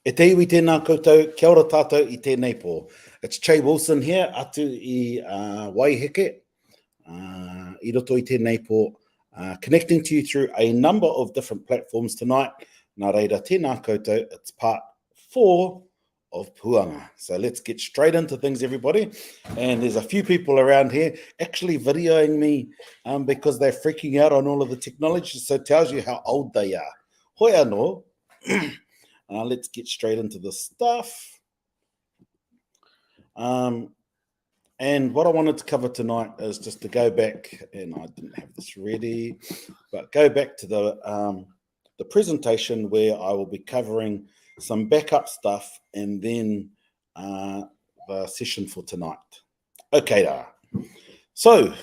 E te iwi tēnā koutou, kia ora tātou I tēnei pō. It's Che Wilson here, atu I Waiheke, I roto I tēnei pō, connecting to you through a number of different platforms tonight. Nā reira tēnā koutou, it's part 4 of Puanga. So let's get straight into things, everybody. And there's a few people around here actually videoing me because they're freaking out on all of the technology, so it tells you how old they are. Hoi anō. Let's get straight into the stuff. And what I wanted to cover tonight is just to go back, and I didn't have this ready, but go back to the presentation where I will be covering some backup stuff and then the session for tonight. Okay, da. So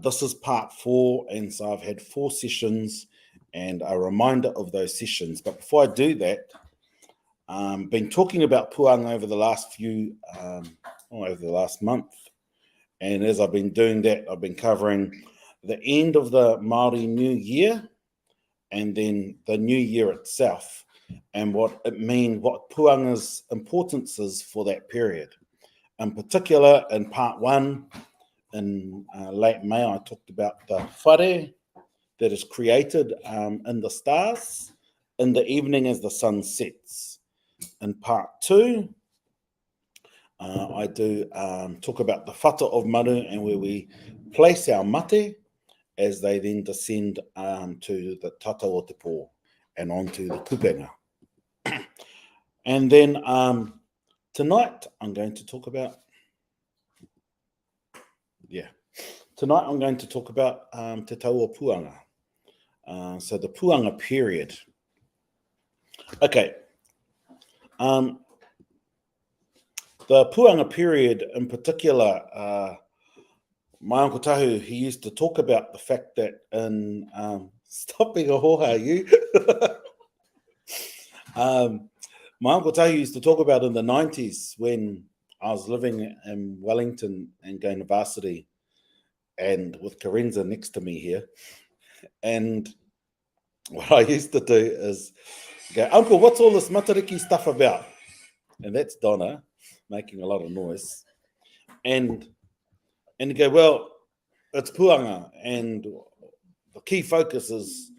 this is part 4, and so I've had 4 sessions and a reminder of those sessions. But before I do that, been talking about Puanga over the last over the last month. And as I've been doing that, I've been covering the end of the Māori New Year and then the New Year itself and what it means, what Puanga's importance is for that period. In particular, in part 1, in late May, I talked about the whare that is created in the stars in the evening as the sun sets. In part 2, I do talk about the whata of maru and where we place our mate as they then descend to the tata o te pō and onto the kupenga. And then tonight I'm going to talk about, tonight I'm going to talk about te tau o Puanga. So the Puanga period. Okay. The Puanga period in particular, my Uncle Tahu, he used to talk about the fact that in, stop being a hoha, you. My Uncle Tahu used to talk about in the 90s when I was living in Wellington and going to varsity and with Karenza next to me here. And what I used to do is go, Uncle, what's all this matariki stuff about? And that's Donna making a lot of noise. And you go, well, it's Puanga. And the key focus is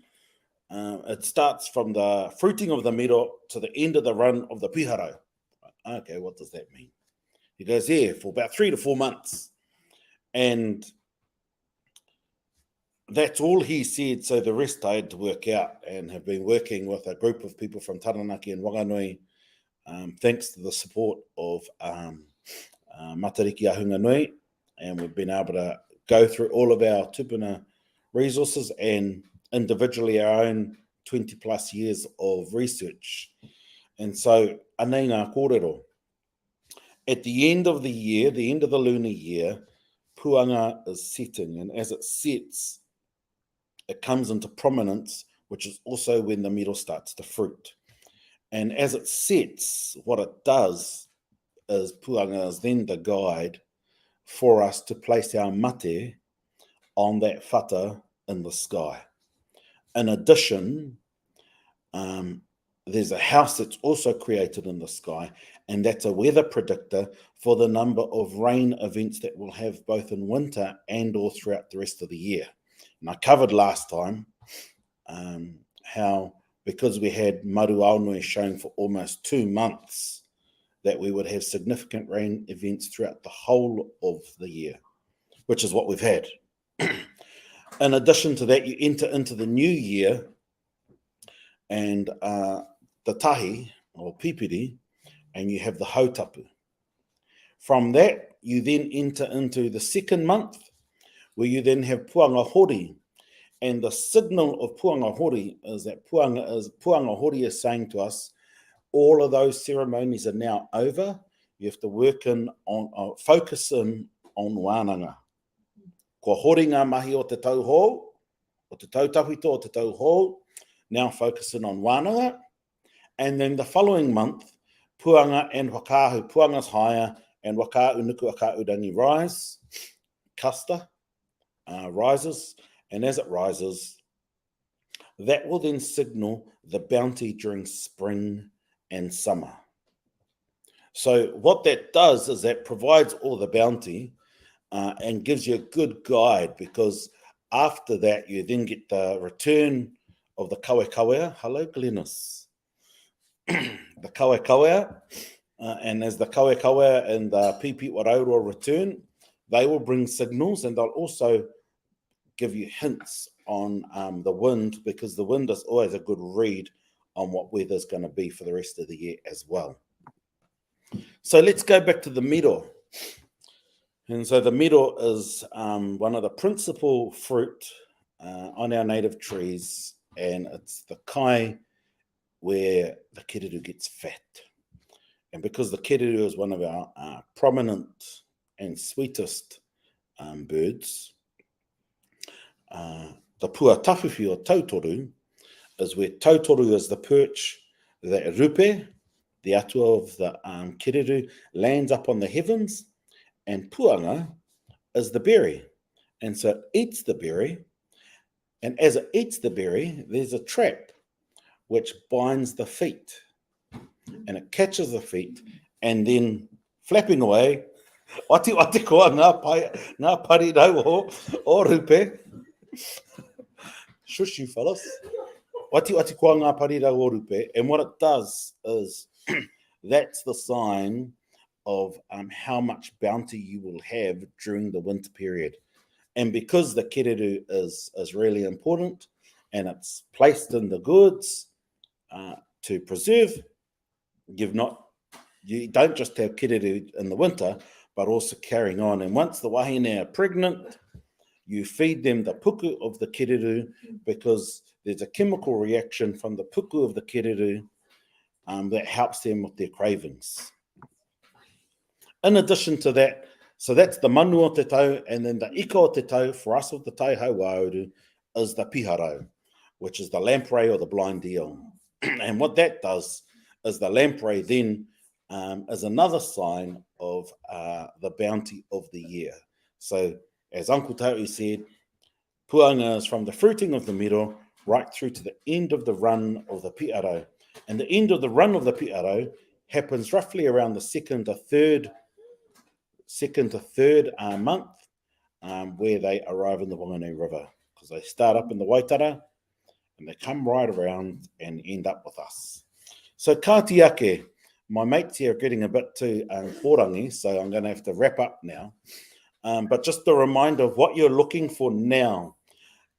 it starts from the fruiting of the miro to the end of the run of the piharo. Okay, what does that mean? He goes, yeah, for about 3 to 4 months. And that's all he said, so the rest I had to work out and have been working with a group of people from Taranaki and Whanganui, thanks to the support of Matariki Ahunga Nui, and we've been able to go through all of our tupuna resources and individually our own 20 plus years of research. And so, anei ngā kōrero. At the end of the year, the end of the lunar year, Puanga is setting, and as it sets, it comes into prominence, which is also when the miro starts to fruit. And as it sets, what it does is Puanga is then the guide for us to place our mate on that whata in the sky. In addition, there's a house that's also created in the sky, and that's a weather predictor for the number of rain events that we'll have both in winter and or throughout the rest of the year. And I covered last time how, because we had maru aonui showing for almost 2 months, that we would have significant rain events throughout the whole of the year, which is what we've had. In addition to that, you enter into the new year and the tahi, or pipiri, and you have the hautapu. From that, you then enter into the second month, where you then have Puanga Hori. And the signal of Puanga Hori is that Puanga Hori is saying to us, all of those ceremonies are now over. You have to work in on, focus in on wānanga. Ko hori ngā mahi o te tau hou, o te tau tawhito o te tau hou, now focusing on wānanga. And then the following month, Puanga and Whakāhu, Puanga's higher, and Whakāu nuku Akaurangi rise, Kasta rises, and as it rises, that will then signal the bounty during spring and summer. So what that does is that provides all the bounty and gives you a good guide, because after that you then get the return of the kawekawea. Hello, Glennis. The kawekawea, and as the kawekawea and the pipi waraurua return, they will bring signals, and they'll also give you hints on the wind, because the wind is always a good read on what weather's going to be for the rest of the year as well. So let's go back to the miro. And so the miro is one of the principal fruit on our native trees, and it's the kai where the kēreru gets fat. And because the kēreru is one of our prominent and sweetest birds, the pua tawhiwhi o tautoru is where tautoru is the perch that rupe, the atua of the kēreru, lands up on the heavens, and puanga is the berry. And so it eats the berry, and as it eats the berry, there's a trap which binds the feet, and it catches the feet, and then flapping away, wati koa ngā parirau o rupe. Shush you fellas. Wati koa ngā parirau o rupe. And what it does is that's the sign of how much bounty you will have during the winter period. And because the kēreru is really important, and it's placed in the goods to preserve, you don't just have kēreru in the winter, but also carrying on. And once the wahine are pregnant, you feed them the puku of the kēreru, because there's a chemical reaction from the puku of the kēreru that helps them with their cravings. In addition to that, so that's the manu o te tau, and then the ika o te tau for us of the Taihau Wauru is the piharau, which is the lamprey or the blind eel. And what that does is the lamprey then is another sign of the bounty of the year. So as Uncle Taui said, puanga is from the fruiting of the miro right through to the end of the run of the piharau. And the end of the run of the piharau happens roughly around the second to third month, where they arrive in the Whanganui River, because they start up in the Waitara and they come right around and end up with us. So kātiake, my mates here are getting a bit too horangi, so I'm going to have to wrap up now. But just a reminder of what you're looking for now.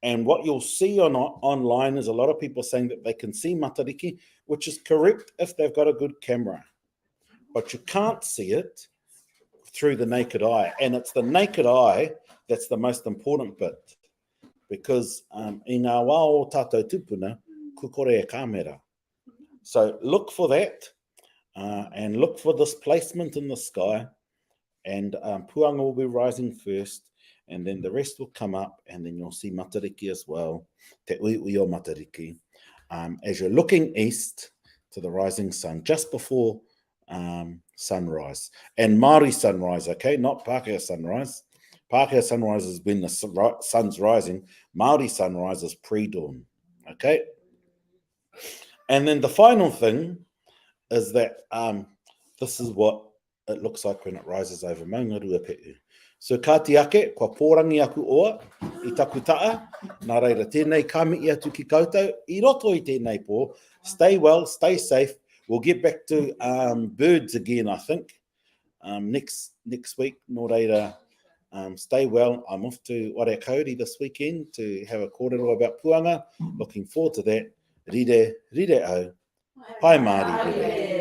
And what you'll see online is a lot of people saying that they can see matariki, which is correct if they've got a good camera. But you can't see it through the naked eye. And it's the naked eye that's the most important bit. Because i ngā wā o tātou tupuna, kukore e kāmera. So look for that, and look for this placement in the sky. And puanga will be rising first, and then the rest will come up, and then you'll see matariki as well, te uiui o matariki, as you're looking east to the rising sun, just before sunrise. And Māori sunrise, okay, not Pākehā sunrise. Pākehā sunrise is when the sun's rising. Māori sunrise is pre-dawn, okay? And then the final thing is that this is what it looks like when it rises over Maunga Ruapehu. So kātiake, kua pōrangi aku oa, I taku taa, nā reira tēnei kāmiti atu ki koutou, I roto I tēnei pō, stay well, stay safe. We'll get back to birds again, I think, next week, nō reira. Stay well. I'm off to Waiakauri this weekend to have a kōrero about puanga. Looking forward to that. Rire au. Pai Māori.